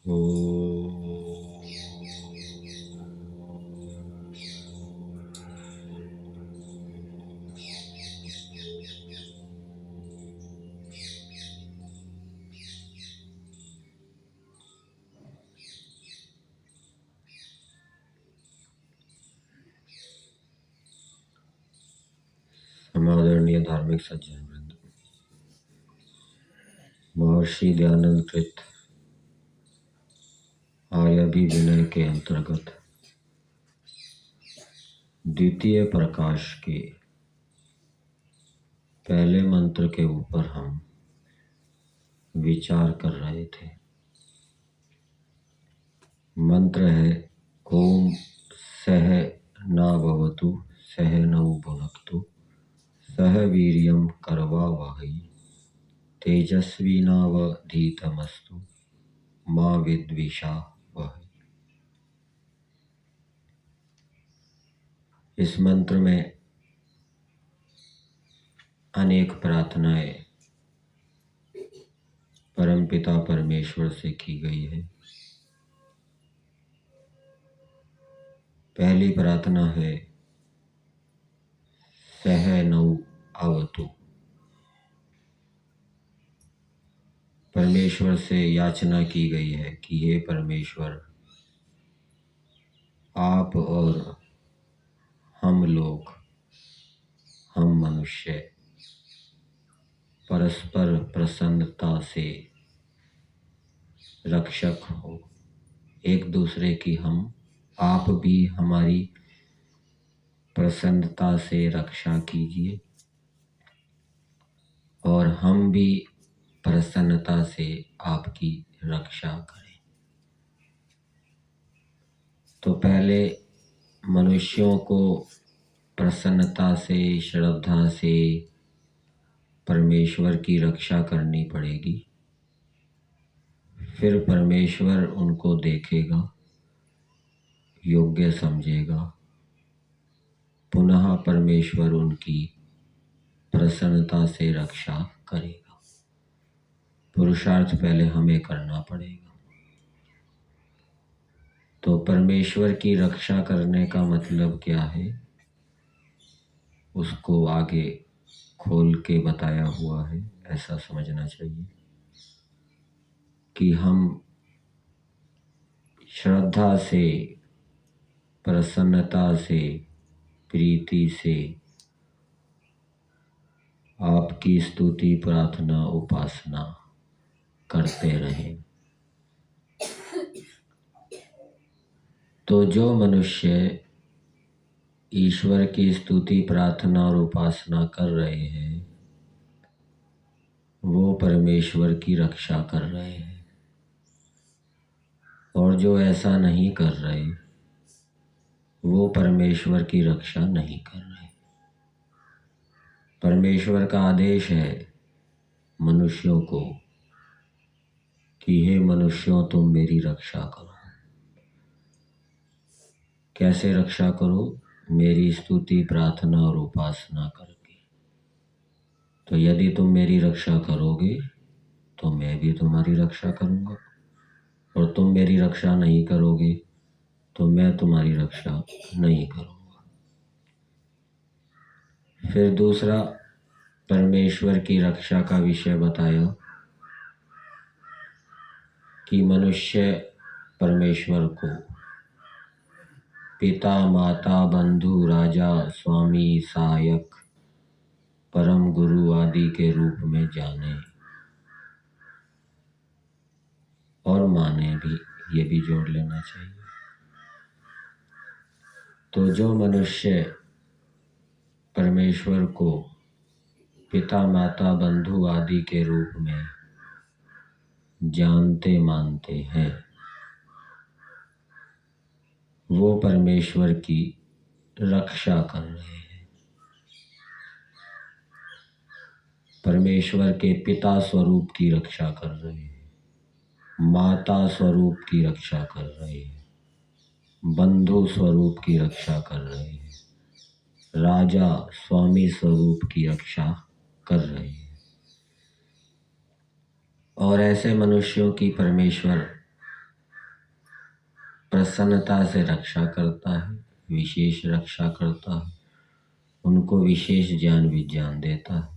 ओ समादरणीय धार्मिक सज्जन वृंद, महर्षि दयानंद कृत आर्याभिविनय के अंतर्गत द्वितीय प्रकाश के पहले मंत्र के ऊपर हम विचार कर रहे थे। मंत्र है ओम सह न भवतु सह नौ भुनक्तु सह वीर्यं करवावहै तेजस्विनावधीतमस्तु मां विद्विषावहै। इस मंत्र में अनेक प्रार्थनाएं परमपिता परमेश्वर से की गई है। पहली प्रार्थना है सह नौ अवतु। परमेश्वर से याचना की गई है कि हे परमेश्वर, आप और हम लोग, हम मनुष्य परस्पर प्रसन्नता से रक्षक हो, एक दूसरे की आप भी हमारी प्रसन्नता से रक्षा कीजिए और हम भी प्रसन्नता से आपकी रक्षा करें। तो पहले मनुष्यों को प्रसन्नता से, श्रद्धा से परमेश्वर की रक्षा करनी पड़ेगी। फिर परमेश्वर उनको देखेगा, योग्य समझेगा, पुनः परमेश्वर उनकी प्रसन्नता से रक्षा करेगा। पुरुषार्थ पहले हमें करना पड़ेगा। तो परमेश्वर की रक्षा करने का मतलब क्या है, उसको आगे खोल के बताया हुआ है। ऐसा समझना चाहिए कि हम श्रद्धा से, प्रसन्नता से, प्रीति से आपकी स्तुति, प्रार्थना, उपासना करते रहें। तो जो मनुष्य ईश्वर की स्तुति, प्रार्थना और उपासना कर रहे हैं, वो परमेश्वर की रक्षा कर रहे हैं। और जो ऐसा नहीं कर रहे, वो परमेश्वर की रक्षा नहीं कर रहे। परमेश्वर का आदेश है मनुष्यों को कि हे मनुष्यों, तुम मेरी रक्षा करो। कैसे रक्षा करो? मेरी स्तुति, प्रार्थना और उपासना करके। तो यदि तुम मेरी रक्षा करोगे तो मैं भी तुम्हारी रक्षा करूंगा, और तुम मेरी रक्षा नहीं करोगे तो मैं तुम्हारी रक्षा नहीं करूंगा। फिर दूसरा परमेश्वर की रक्षा का विषय बताया कि मनुष्य परमेश्वर को पिता, माता, बंधु, राजा, स्वामी, सहायक, परम गुरु आदि के रूप में जाने और माने भी, ये भी जोड़ लेना चाहिए। तो जो मनुष्य परमेश्वर को पिता, माता, बंधु आदि के रूप में जानते मानते हैं, वो परमेश्वर की रक्षा कर रहे हैं। परमेश्वर के पिता स्वरूप की रक्षा कर रहे हैं, माता स्वरूप की रक्षा कर रहे हैं, बंधु स्वरूप की रक्षा कर रहे हैं, राजा स्वामी स्वरूप की रक्षा कर रहे हैं। और ऐसे मनुष्यों की परमेश्वर प्रसन्नता से रक्षा करता है, विशेष रक्षा करता है, उनको विशेष ज्ञान विज्ञान देता है।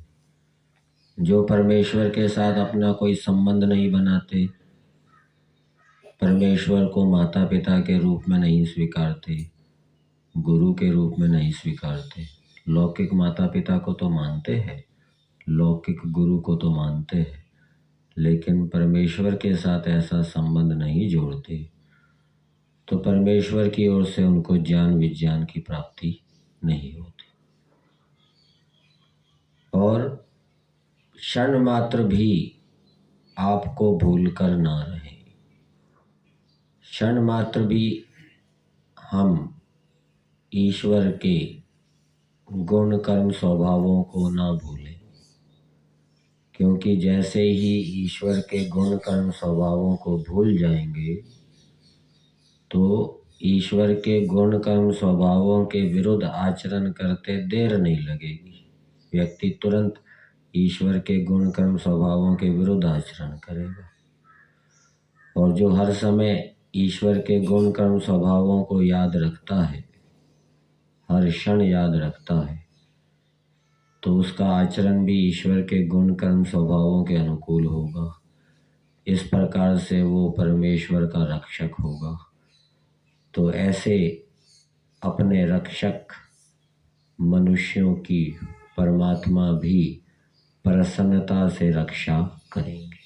जो परमेश्वर के साथ अपना कोई संबंध नहीं बनाते, परमेश्वर को माता पिता के रूप में नहीं स्वीकारते, गुरु के रूप में नहीं स्वीकारते, लौकिक माता पिता को तो मानते हैं, लौकिक गुरु को तो मानते हैं, लेकिन परमेश्वर के साथ ऐसा संबंध नहीं जोड़ते, तो परमेश्वर की ओर से उनको ज्ञान विज्ञान की प्राप्ति नहीं होती। और क्षण मात्र भी आपको भूलकर ना रहे, क्षण मात्र भी हम ईश्वर के गुण कर्म स्वभावों को ना भूलें, क्योंकि जैसे ही ईश्वर के गुण कर्म स्वभावों को भूल जाएंगे तो ईश्वर के गुण कर्म स्वभावों के विरुद्ध आचरण करते देर नहीं लगेगी, व्यक्ति तुरंत ईश्वर के गुण कर्म स्वभावों के विरुद्ध आचरण करेगा। और जो हर समय ईश्वर के गुण कर्म स्वभावों को याद रखता है, हर क्षण याद रखता है, तो उसका आचरण भी ईश्वर के गुण कर्म स्वभावों के अनुकूल होगा। इस प्रकार से वो परमेश्वर का रक्षक होगा। तो ऐसे अपने रक्षक मनुष्यों की परमात्मा भी प्रसन्नता से रक्षा करेंगे।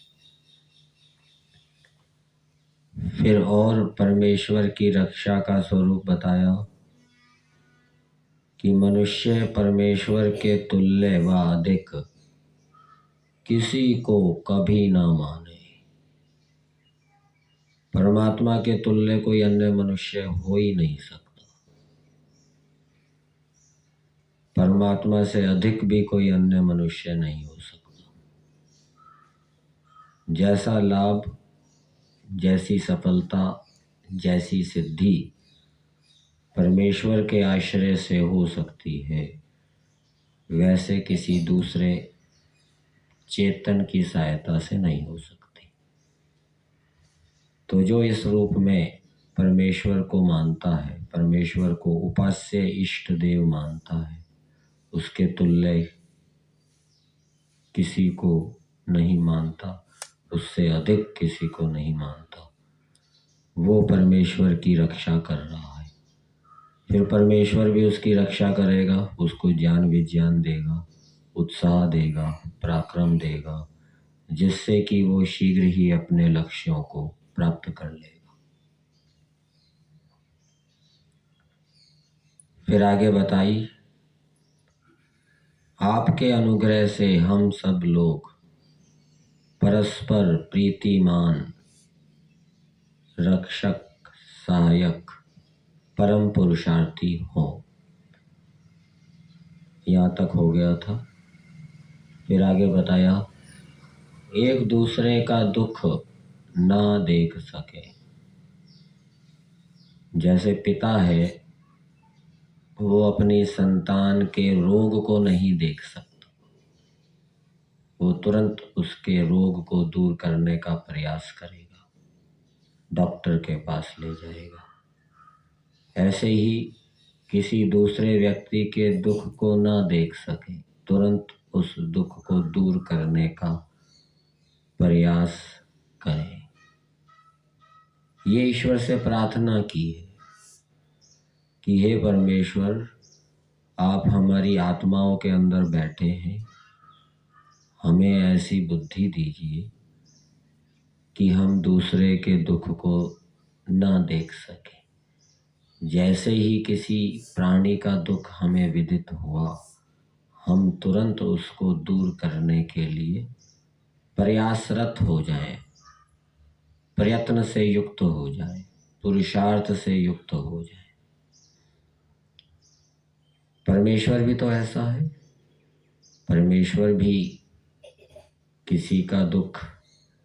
फिर और परमेश्वर की रक्षा का स्वरूप बताया कि मनुष्य परमेश्वर के तुल्य व अधिक किसी को कभी ना माने। परमात्मा के तुल्य कोई अन्य मनुष्य हो ही नहीं सकता, परमात्मा से अधिक भी कोई अन्य मनुष्य नहीं हो सकता। जैसा लाभ, जैसी सफलता, जैसी सिद्धि परमेश्वर के आश्रय से हो सकती है, वैसे किसी दूसरे चेतन की सहायता से नहीं हो सकती। तो जो इस रूप में परमेश्वर को मानता है, परमेश्वर को उपास्य इष्ट देव मानता है, उसके तुल्य किसी को नहीं मानता, उससे अधिक किसी को नहीं मानता, वो परमेश्वर की रक्षा कर रहा है। फिर परमेश्वर भी उसकी रक्षा करेगा, उसको ज्ञान विज्ञान देगा, उत्साह देगा, पराक्रम देगा, जिससे कि वो शीघ्र ही अपने लक्ष्यों को प्राप्त कर लेगा। फिर आगे बताई, आपके अनुग्रह से हम सब लोग परस्पर प्रीतिमान, रक्षक, सहायक, परम पुरुषार्थी हो। यहाँ तक हो गया था। फिर आगे बताया, एक दूसरे का दुख ना देख सके। जैसे पिता है, वो अपनी संतान के रोग को नहीं देख सकता, वो तुरंत उसके रोग को दूर करने का प्रयास करेगा, डॉक्टर के पास ले जाएगा। ऐसे ही किसी दूसरे व्यक्ति के दुख को ना देख सके, तुरंत उस दुख को दूर करने का प्रयास करें। ये ईश्वर से प्रार्थना की है कि हे परमेश्वर, आप हमारी आत्माओं के अंदर बैठे हैं, हमें ऐसी बुद्धि दीजिए कि हम दूसरे के दुख को ना देख सकें। जैसे ही किसी प्राणी का दुख हमें विदित हुआ, हम तुरंत उसको दूर करने के लिए प्रयासरत हो जाएं, प्रयत्न से युक्त हो जाएं, पुरुषार्थ से युक्त हो जाएं। परमेश्वर भी तो ऐसा है, परमेश्वर भी किसी का दुख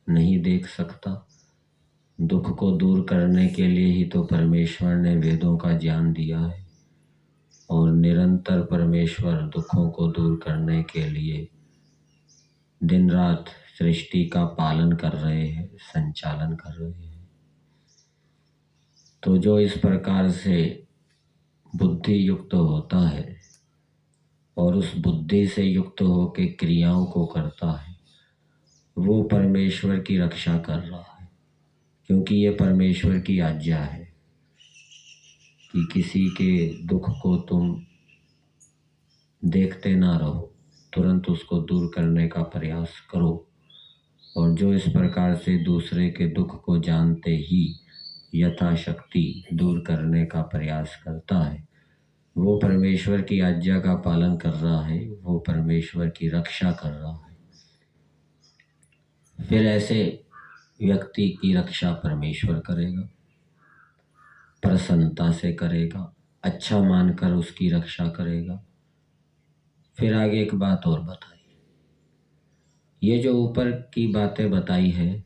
नहीं देख सकता। दुख को दूर करने के लिए ही तो परमेश्वर ने वेदों का ज्ञान दिया है, और निरंतर परमेश्वर दुखों को दूर करने के लिए दिन रात सृष्टि का पालन कर रहे हैं, संचालन कर रहे हैं। तो जो इस प्रकार से बुद्धि युक्त होता है और उस बुद्धि से युक्त होकर क्रियाओं को करता है, वो परमेश्वर की रक्षा कर रहा है। क्योंकि ये परमेश्वर की आज्ञा है कि किसी के दुख को तुम देखते ना रहो, तुरंत उसको दूर करने का प्रयास करो। और जो इस प्रकार से दूसरे के दुख को जानते ही यथाशक्ति दूर करने का प्रयास करता है, वो परमेश्वर की आज्ञा का पालन कर रहा है, वो परमेश्वर की रक्षा कर रहा है। फिर ऐसे व्यक्ति की रक्षा परमेश्वर करेगा, प्रसन्नता से करेगा, अच्छा मानकर उसकी रक्षा करेगा। फिर आगे एक बात और बताई, ये जो ऊपर की बातें बताई है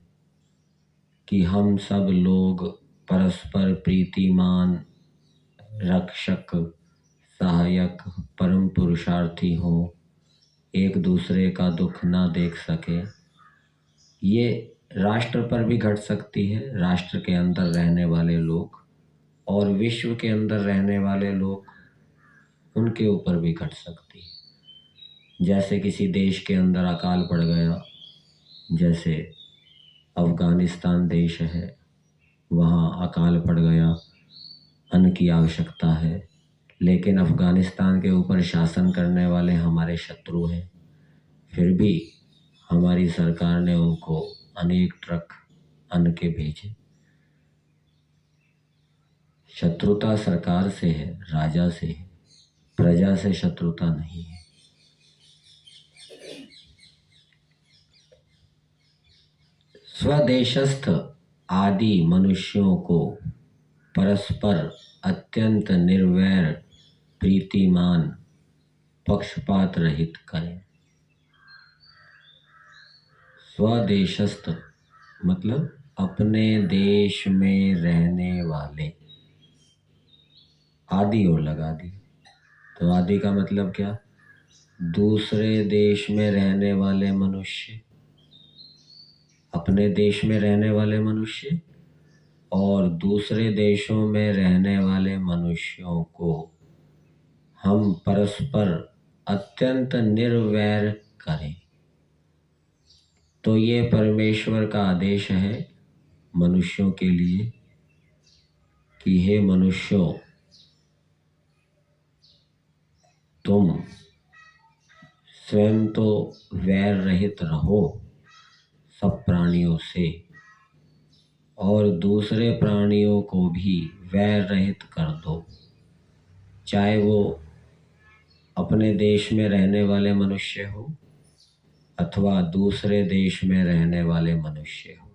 कि हम सब लोग परस्पर प्रीतिमान, रक्षक, सहायक, परम पुरुषार्थी हों, एक दूसरे का दुख ना देख सके, ये राष्ट्र पर भी घट सकती है, राष्ट्र के अंदर रहने वाले लोग और विश्व के अंदर रहने वाले लोग, उनके ऊपर भी घट सकती है। जैसे किसी देश के अंदर अकाल पड़ गया, जैसे अफ़गानिस्तान देश है, वहाँ अकाल पड़ गया, अन्न की आवश्यकता है, लेकिन अफ़गानिस्तान के ऊपर शासन करने वाले हमारे शत्रु हैं। फिर भी हमारी सरकार ने उनको अनेक ट्रक अन्न के भेजे। शत्रुता सरकार से है, राजा से है, प्रजा से शत्रुता नहीं है। स्वदेशस्थ आदि मनुष्यों को परस्पर अत्यंत निर्वैर, प्रीतिमान, पक्षपात रहित करें। स्वदेशस्थ मतलब अपने देश में रहने वाले, आदि और लगा दी। तो आदि का मतलब क्या? दूसरे देश में रहने वाले मनुष्य, अपने देश में रहने वाले मनुष्य और दूसरे देशों में रहने वाले मनुष्यों को हम परस्पर अत्यंत निर्वैर करें। तो ये परमेश्वर का आदेश है मनुष्यों के लिए कि हे मनुष्यों, तुम स्वयं तो वैर रहित रहो सब प्राणियों से, और दूसरे प्राणियों को भी वैर रहित कर दो, चाहे वो अपने देश में रहने वाले मनुष्य हो अथवा दूसरे देश में रहने वाले मनुष्य हो।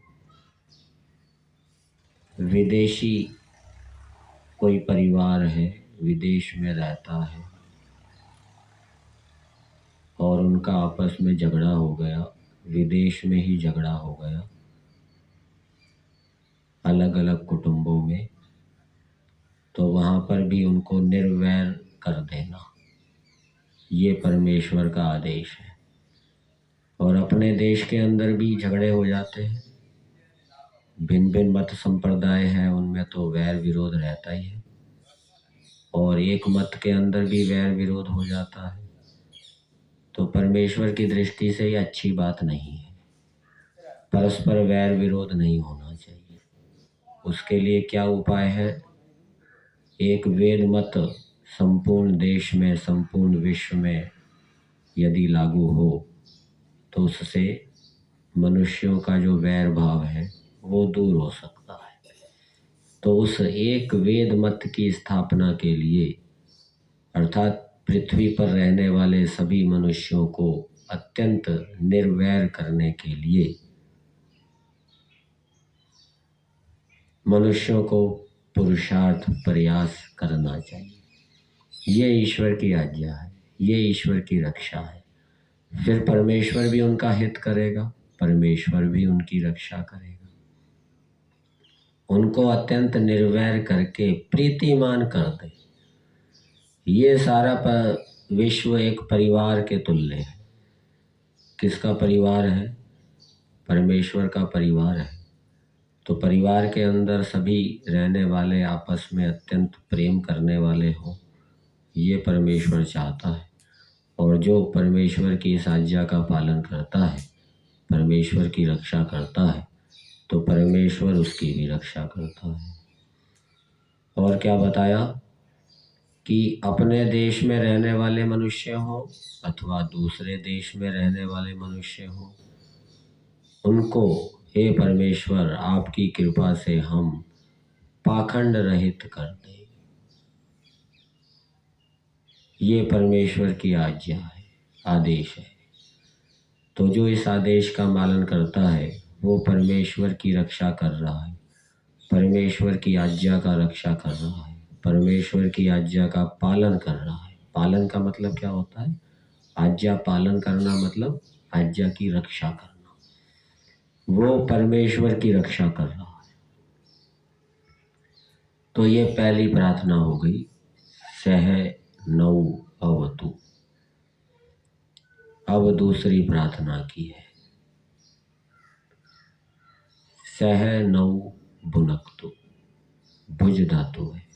विदेशी कोई परिवार है, विदेश में रहता है और उनका आपस में झगड़ा हो गया, विदेश में ही झगड़ा हो गया, अलग अलग कुटुंबों में, तो वहाँ पर भी उनको निर्वैर कर देना, ये परमेश्वर का आदेश है। और अपने देश के अंदर भी झगड़े हो जाते हैं, भिन्न भिन्न मत संप्रदाय हैं, उनमें तो वैर विरोध रहता ही है, और एक मत के अंदर भी वैर विरोध हो जाता है। तो परमेश्वर की दृष्टि से ये अच्छी बात नहीं है, परस्पर वैर विरोध नहीं होना चाहिए। उसके लिए क्या उपाय है? एक वेद मत संपूर्ण देश में, संपूर्ण विश्व में यदि लागू हो तो उससे मनुष्यों का जो वैर भाव है वो दूर हो सकता है। तो उस एक वेद मत की स्थापना के लिए, अर्थात पृथ्वी पर रहने वाले सभी मनुष्यों को अत्यंत निर्वैर करने के लिए, मनुष्यों को पुरुषार्थ प्रयास करना चाहिए। ये ईश्वर की आज्ञा है, ये ईश्वर की रक्षा है। फिर परमेश्वर भी उनका हित करेगा, परमेश्वर भी उनकी रक्षा करेगा। उनको अत्यंत निर्वैर करके प्रीतिमान कर दे। ये सारा विश्व एक परिवार के तुल्य है। किसका परिवार है? परमेश्वर का परिवार है। तो परिवार के अंदर सभी रहने वाले आपस में अत्यंत प्रेम करने वाले हों, ये परमेश्वर चाहता है। और जो परमेश्वर की इस आज्ञा का पालन करता है, परमेश्वर की रक्षा करता है, तो परमेश्वर उसकी भी रक्षा करता है। और क्या बताया कि अपने देश में रहने वाले मनुष्य हों अथवा दूसरे देश में रहने वाले मनुष्य हों, उनको हे परमेश्वर आपकी कृपा से हम पाखंड रहित कर दें। ये परमेश्वर की आज्ञा है, आदेश है। तो जो इस आदेश का पालन करता है वो परमेश्वर की रक्षा कर रहा है, परमेश्वर की आज्ञा का रक्षा कर रहा है, परमेश्वर की आज्ञा का पालन कर रहा है। पालन का मतलब क्या होता है? आज्ञा पालन करना मतलब आज्ञा की रक्षा करना। वो परमेश्वर की रक्षा कर रहा है। तो ये पहली प्रार्थना हो गई, सह नौ अवतु। अब दूसरी प्रार्थना की है, सह नौ भुनक्तु। भुज धातु है।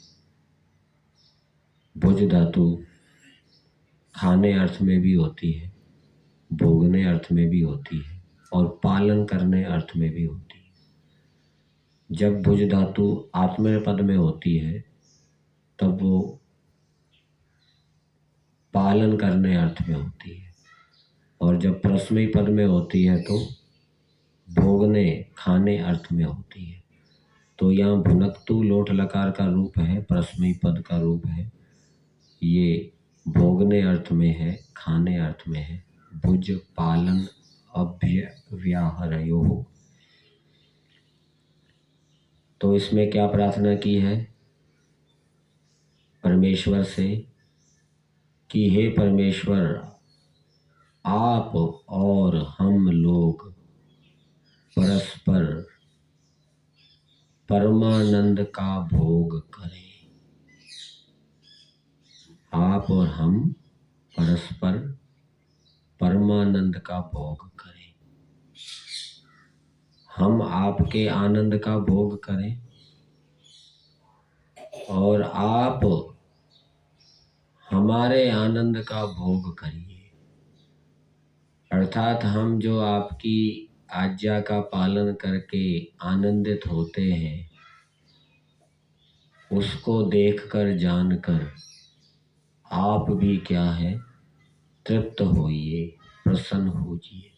भुज धातु खाने अर्थ में भी होती है, भोगने अर्थ में भी होती है और पालन करने अर्थ में भी होती है। जब भुज धातु आत्मनेपद पद में होती है तब वो पालन करने अर्थ में होती है, और जब परस्मैपदी पद में होती है तो भोगने खाने अर्थ में होती है। तो यहाँ भुनक्तु लोट लकार का रूप है, परस्मैपदी पद का रूप है। ये भोगने अर्थ में है, खाने अर्थ में है। भुज पालन अभ्यव्याहरयोः। तो इसमें क्या प्रार्थना की है परमेश्वर से कि हे परमेश्वर, आप और हम लोग परस्पर परमानंद का भोग करें। आप और हम परस्पर परमानंद का भोग करें। हम आपके आनंद का भोग करें और आप हमारे आनंद का भोग करिए। अर्थात हम जो आपकी आज्ञा का पालन करके आनंदित होते हैं, उसको देखकर जानकर आप भी क्या है, तृप्त होइए, प्रसन्न होइए।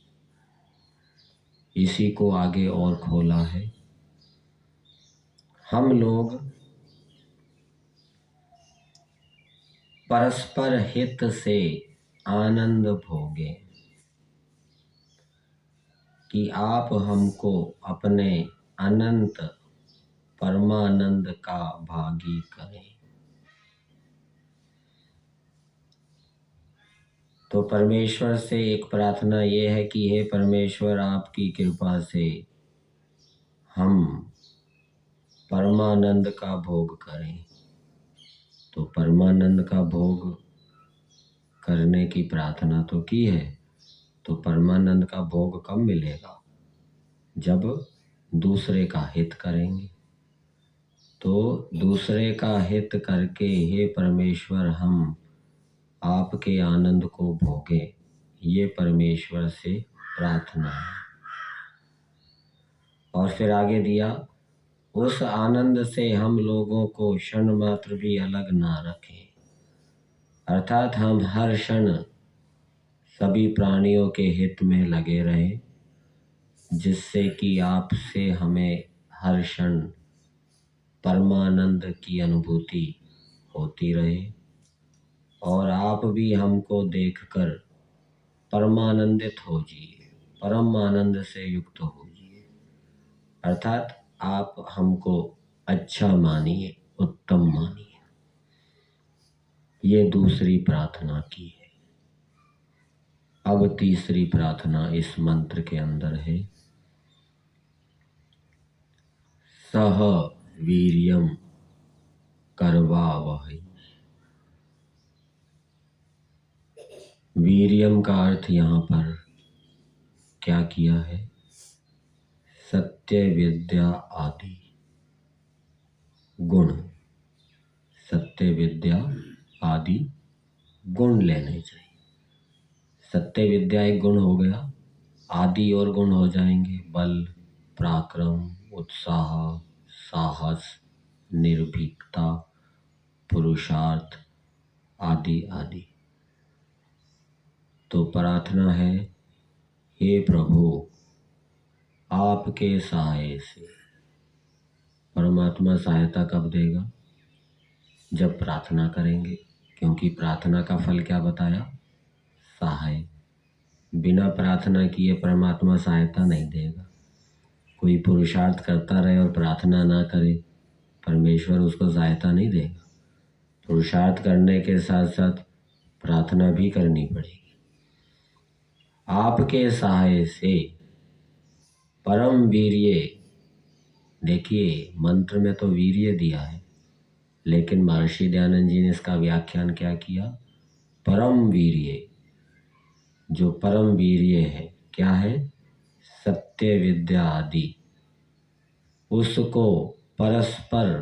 इसी को आगे और खोला है, हम लोग परस्पर हित से आनंद भोगें, कि आप हमको अपने अनंत परमानंद का भागी करें। तो परमेश्वर से एक प्रार्थना ये है कि हे परमेश्वर, आपकी कृपा से हम परमानंद का भोग करें। तो परमानंद का भोग करने की प्रार्थना तो की है, तो परमानंद का भोग कब मिलेगा? जब दूसरे का हित करेंगे। तो दूसरे का हित करके हे परमेश्वर हम आपके आनंद को भोगे, ये परमेश्वर से प्रार्थना है। और फिर आगे दिया, उस आनंद से हम लोगों को क्षण मात्र भी अलग ना रखें। अर्थात हम हर क्षण सभी प्राणियों के हित में लगे रहें, जिससे कि आपसे हमें हर क्षण परमानंद की अनुभूति होती रहे और आप भी हमको देखकर परमानंदित हो जाइए, परम आनंद से युक्त हो जाइए। अर्थात आप हमको अच्छा मानिए, उत्तम मानिए। ये दूसरी प्रार्थना की है। अब तीसरी प्रार्थना इस मंत्र के अंदर है, सह वीर्यम करवावहै। वीर्यम का अर्थ यहाँ पर क्या किया है? सत्य विद्या आदि गुण, सत्य विद्या आदि गुण लेने चाहिए। सत्य विद्या एक गुण हो गया, आदि और गुण हो जाएंगे, बल, पराक्रम, उत्साह, साहस, निर्भीकता, पुरुषार्थ आदि आदि। तो प्रार्थना है, हे प्रभु आपके सहाय से। परमात्मा सहायता कब देगा? जब प्रार्थना करेंगे, क्योंकि प्रार्थना का फल क्या बताया? सहाय। बिना प्रार्थना किए परमात्मा सहायता नहीं देगा। कोई पुरुषार्थ करता रहे और प्रार्थना ना करे, परमेश्वर उसको सहायता नहीं देगा। पुरुषार्थ करने के साथ साथ प्रार्थना भी करनी पड़ेगी। आपके सहाय से परम वीर्य, देखिए मंत्र में तो वीर्य दिया है, लेकिन महर्षि दयानंद जी ने इसका व्याख्यान क्या किया? परम वीर्य। जो परम वीर्य है क्या है? सत्य विद्या आदि, उसको परस्पर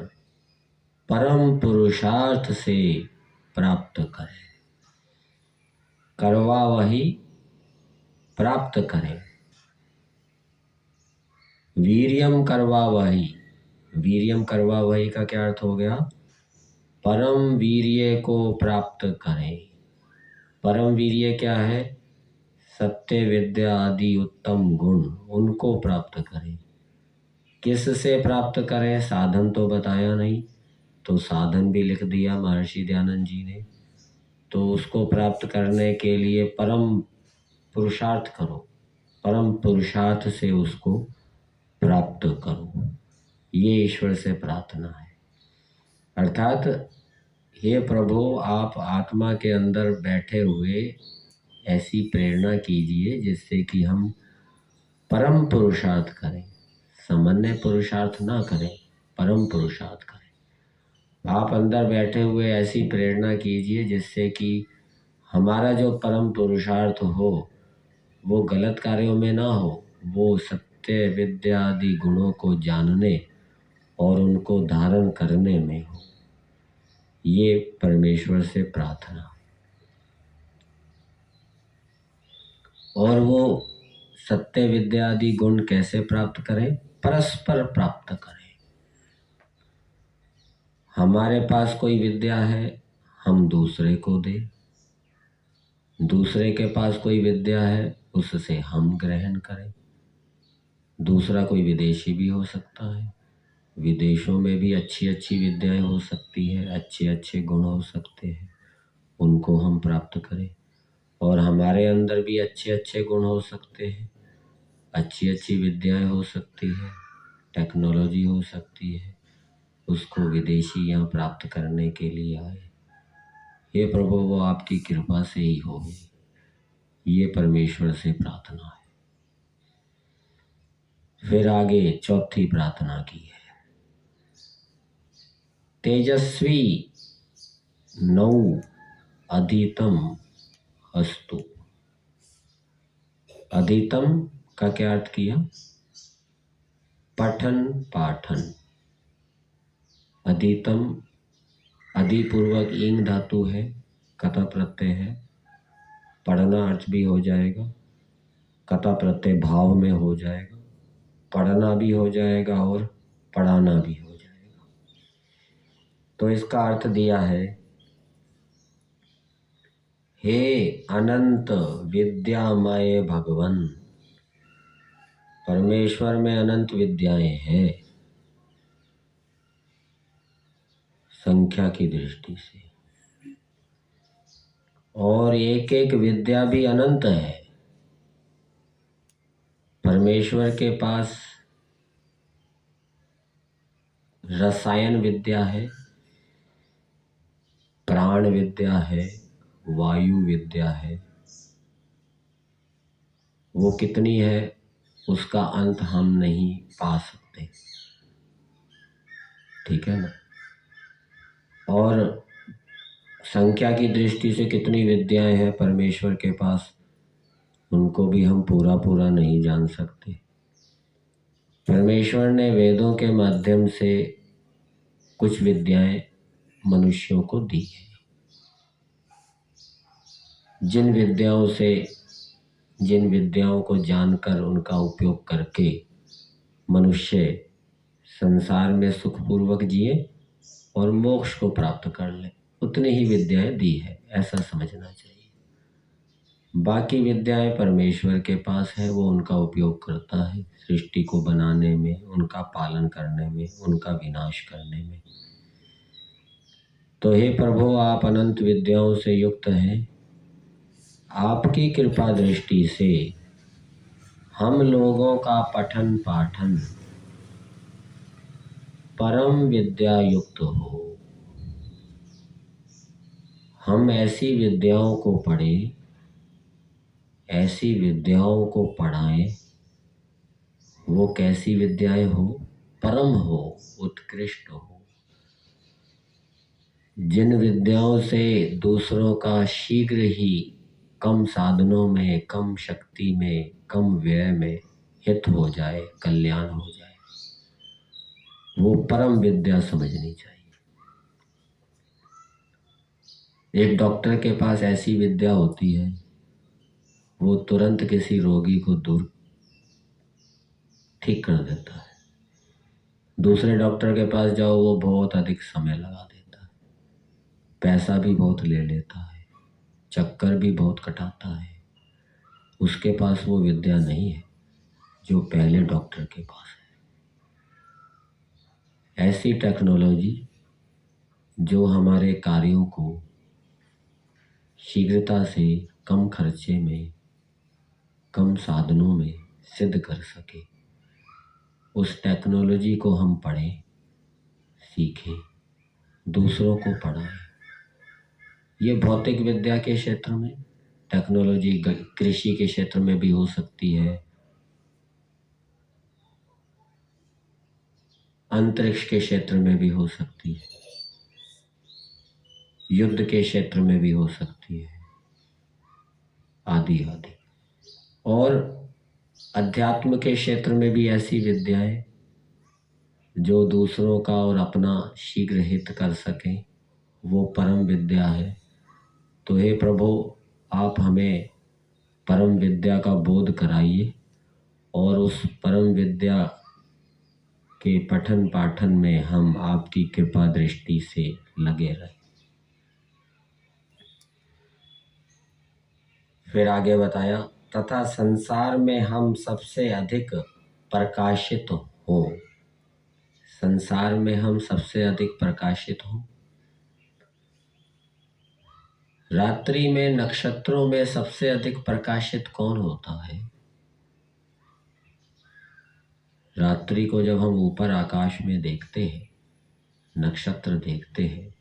परम पुरुषार्थ से प्राप्त करें। करवा वही प्राप्त करें। वीर्यम करवा वही, वीर्यम करवा वही का क्या अर्थ हो गया? परम वीर्य को प्राप्त करें। परम वीर्य क्या है? सत्य विद्या आदि उत्तम गुण, उनको प्राप्त करें। किस से प्राप्त करें? साधन तो बताया नहीं, तो साधन भी लिख दिया महर्षि दयानंद जी ने। तो उसको प्राप्त करने के लिए परम पुरुषार्थ करो, परम पुरुषार्थ से उसको प्राप्त करो। ये ईश्वर से प्रार्थना है। अर्थात हे प्रभु आप आत्मा के अंदर बैठे हुए ऐसी प्रेरणा कीजिए जिससे कि हम परम पुरुषार्थ करें, सामान्य पुरुषार्थ ना करें, परम पुरुषार्थ करें। आप अंदर बैठे हुए ऐसी प्रेरणा कीजिए जिससे कि हमारा जो परम पुरुषार्थ हो वो गलत कार्यों में ना हो, वो सत्य विद्या आदि गुणों को जानने और उनको धारण करने में हो। ये परमेश्वर से प्रार्थना। और वो सत्य विद्या आदि गुण कैसे प्राप्त करें? परस्पर प्राप्त करें। हमारे पास कोई विद्या है, हम दूसरे को दें। दूसरे के पास कोई विद्या है, उससे हम ग्रहण करें। दूसरा कोई विदेशी भी हो सकता है, विदेशों में भी अच्छी अच्छी विद्याएं हो सकती है, अच्छे अच्छे गुण हो सकते हैं, उनको हम प्राप्त करें। और हमारे अंदर भी अच्छे अच्छे गुण हो सकते हैं, अच्छी अच्छी विद्याएं हो सकती है, टेक्नोलॉजी हो सकती है, उसको विदेशी यहाँ प्राप्त करने के लिए आए। हे प्रभु वो आपकी कृपा से ही हो। ये परमेश्वर से प्रार्थना है। फिर आगे चौथी प्रार्थना की है, तेजस्वी नौ अधीतम अस्तु। अधीतम का क्या अर्थ किया? पठन पाठन। अधीतम, अधिपूर्वक ईंग धातु है, कथा प्रत्यय है, पढ़ना अर्थ भी हो जाएगा, कथा प्रत्यय भाव में हो जाएगा, पढ़ना भी हो जाएगा और पढ़ाना भी हो जाएगा। तो इसका अर्थ दिया है, हे अनंत विद्यामय भगवन। परमेश्वर में अनंत विद्याएं हैं संख्या की दृष्टि से, और एक एक विद्या भी अनंत है। परमेश्वर के पास रसायन विद्या है, प्राण विद्या है, वायु विद्या है। वो कितनी है उसका अंत हम नहीं पा सकते, ठीक है ना। और संख्या की दृष्टि से कितनी विद्याएं हैं परमेश्वर के पास, उनको भी हम पूरा पूरा नहीं जान सकते। परमेश्वर ने वेदों के माध्यम से कुछ विद्याएं मनुष्यों को दी है, जिन विद्याओं को जानकर उनका उपयोग करके मनुष्य संसार में सुखपूर्वक जिए और मोक्ष को प्राप्त कर ले, उतनी ही विद्याएं दी है, ऐसा समझना चाहिए। बाकी विद्याएं परमेश्वर के पास है, वो उनका उपयोग करता है सृष्टि को बनाने में, उनका पालन करने में, उनका विनाश करने में। तो हे प्रभु, आप अनंत विद्याओं से युक्त हैं, आपकी कृपा दृष्टि से हम लोगों का पठन पाठन परम विद्या युक्त हो। हम ऐसी विद्याओं को पढ़ें, ऐसी विद्याओं को पढ़ाएं, वो कैसी विद्याएं हो? परम हो, उत्कृष्ट हो, जिन विद्याओं से दूसरों का शीघ्र ही कम साधनों में, कम शक्ति में, कम व्यय में हित हो जाए, कल्याण हो जाए, वो परम विद्या समझनी चाहिए। एक डॉक्टर के पास ऐसी विद्या होती है, वो तुरंत किसी रोगी को दूर ठीक कर देता है। दूसरे डॉक्टर के पास जाओ, वो बहुत अधिक समय लगा देता है, पैसा भी बहुत ले लेता है, चक्कर भी बहुत कटाता है। उसके पास वो विद्या नहीं है जो पहले डॉक्टर के पास है। ऐसी टेक्नोलॉजी जो हमारे कार्यों को शीघ्रता से, कम खर्चे में, कम साधनों में सिद्ध कर सके, उस टेक्नोलॉजी को हम पढ़ें, सीखें, दूसरों को पढ़ाएं। ये भौतिक विद्या के क्षेत्र में टेक्नोलॉजी, कृषि के क्षेत्र में भी हो सकती है, अंतरिक्ष के क्षेत्र में भी हो सकती है, युद्ध के क्षेत्र में भी हो सकती है, आदि आदि। और अध्यात्म के क्षेत्र में भी ऐसी विद्याएं जो दूसरों का और अपना शीघ्र हित कर सकें, वो परम विद्या है। तो हे प्रभु, आप हमें परम विद्या का बोध कराइए और उस परम विद्या के पठन पाठन में हम आपकी कृपा दृष्टि से लगे रहें। फिर आगे बताया, तथा संसार में हम सबसे अधिक प्रकाशित हो। संसार में हम सबसे अधिक प्रकाशित हो। रात्रि में नक्षत्रों में सबसे अधिक प्रकाशित कौन होता है? रात्रि को जब हम ऊपर आकाश में देखते हैं, नक्षत्र देखते हैं,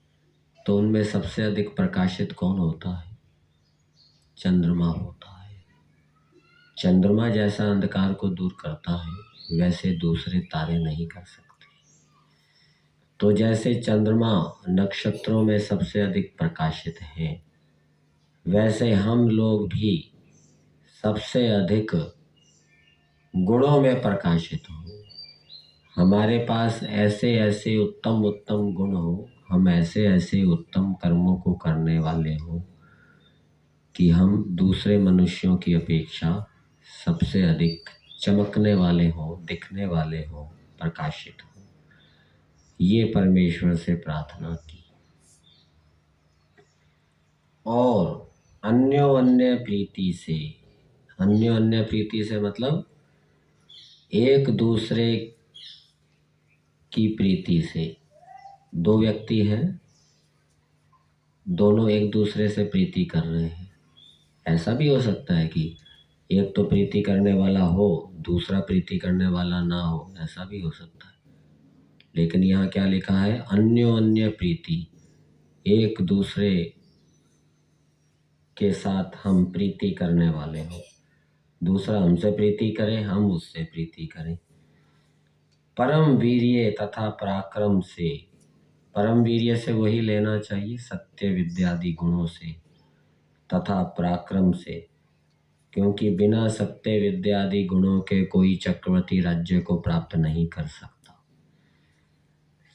तो उनमें सबसे अधिक प्रकाशित कौन होता है? चंद्रमा होता है। चंद्रमा जैसा अंधकार को दूर करता है, वैसे दूसरे तारे नहीं कर सकते। तो जैसे चंद्रमा नक्षत्रों में सबसे अधिक प्रकाशित हैं, वैसे हम लोग भी सबसे अधिक गुणों में प्रकाशित हो। हमारे पास ऐसे ऐसे उत्तम उत्तम गुण हो, हम ऐसे ऐसे उत्तम कर्मों को करने वाले हो कि हम दूसरे मनुष्यों की अपेक्षा सबसे अधिक चमकने वाले हो, दिखने वाले हो, प्रकाशित हो। ये परमेश्वर से प्रार्थना की। और अन्योन्य प्रीति से, अन्योन्य प्रीति से मतलब एक दूसरे की प्रीति से। दो व्यक्ति हैं, दोनों एक दूसरे से प्रीति कर रहे हैं। ऐसा भी हो सकता है कि एक तो प्रीति करने वाला हो, दूसरा प्रीति करने वाला ना हो, ऐसा भी हो सकता है। लेकिन यहाँ क्या लिखा है? अन्योन्य प्रीति, एक दूसरे के साथ हम प्रीति करने वाले हो। दूसरा हमसे प्रीति करे, हम उससे प्रीति करें। परम वीर्य तथा पराक्रम से, परम वीर्य से वही लेना चाहिए, सत्य विद्यादि गुणों से, तथा पराक्रम से, क्योंकि बिना सत्य विद्यादि गुणों के कोई चक्रवर्ती राज्य को प्राप्त नहीं कर सकता।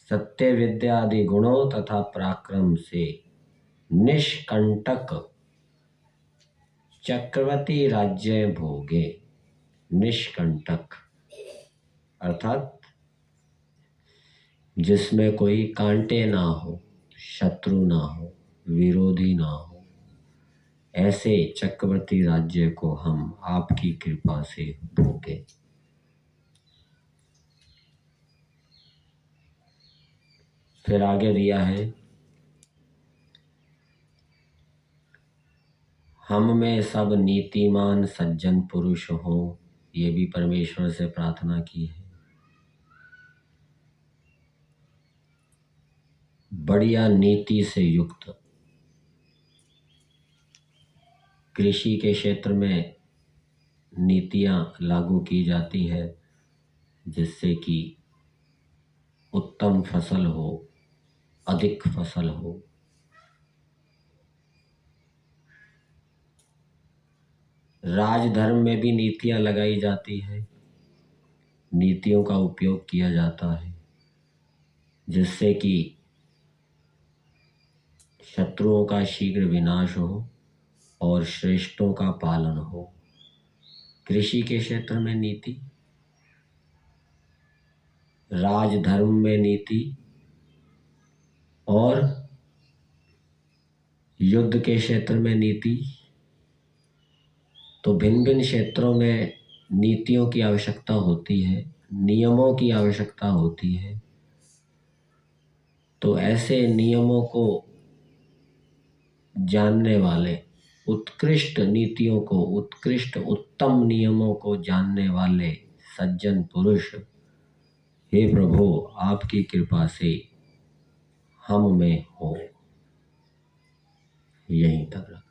सत्य विद्यादि गुणों तथा पराक्रम से निष्कंटक चक्रवर्ती राज्य भोगे। निष्कंटक अर्थात जिसमें कोई कांटे ना हो, शत्रु ना हो, विरोधी ना हो, ऐसे चक्रवर्ती राज्य को हम आपकी कृपा से भोगे। फिर आगे दिया है, हम में सब नीतिमान सज्जन पुरुष हो। ये भी परमेश्वर से प्रार्थना की है। बढ़िया नीति से युक्त कृषि के क्षेत्र में नीतियां लागू की जाती है, जिससे कि उत्तम फसल हो, अधिक फसल हो। राजधर्म में भी नीतियां लगाई जाती है, नीतियों का उपयोग किया जाता है, जिससे कि शत्रुओं का शीघ्र विनाश हो और श्रेष्ठों का पालन हो। कृषि के क्षेत्र में नीति, राजधर्म में नीति और युद्ध के क्षेत्र में नीति। तो भिन्न भिन्न क्षेत्रों में नीतियों की आवश्यकता होती है, नियमों की आवश्यकता होती है। तो ऐसे नियमों को जानने वाले, उत्कृष्ट नीतियों को, उत्कृष्ट उत्तम नियमों को जानने वाले सज्जन पुरुष, हे प्रभु आपकी कृपा से हम में हो। यहीं तक रख।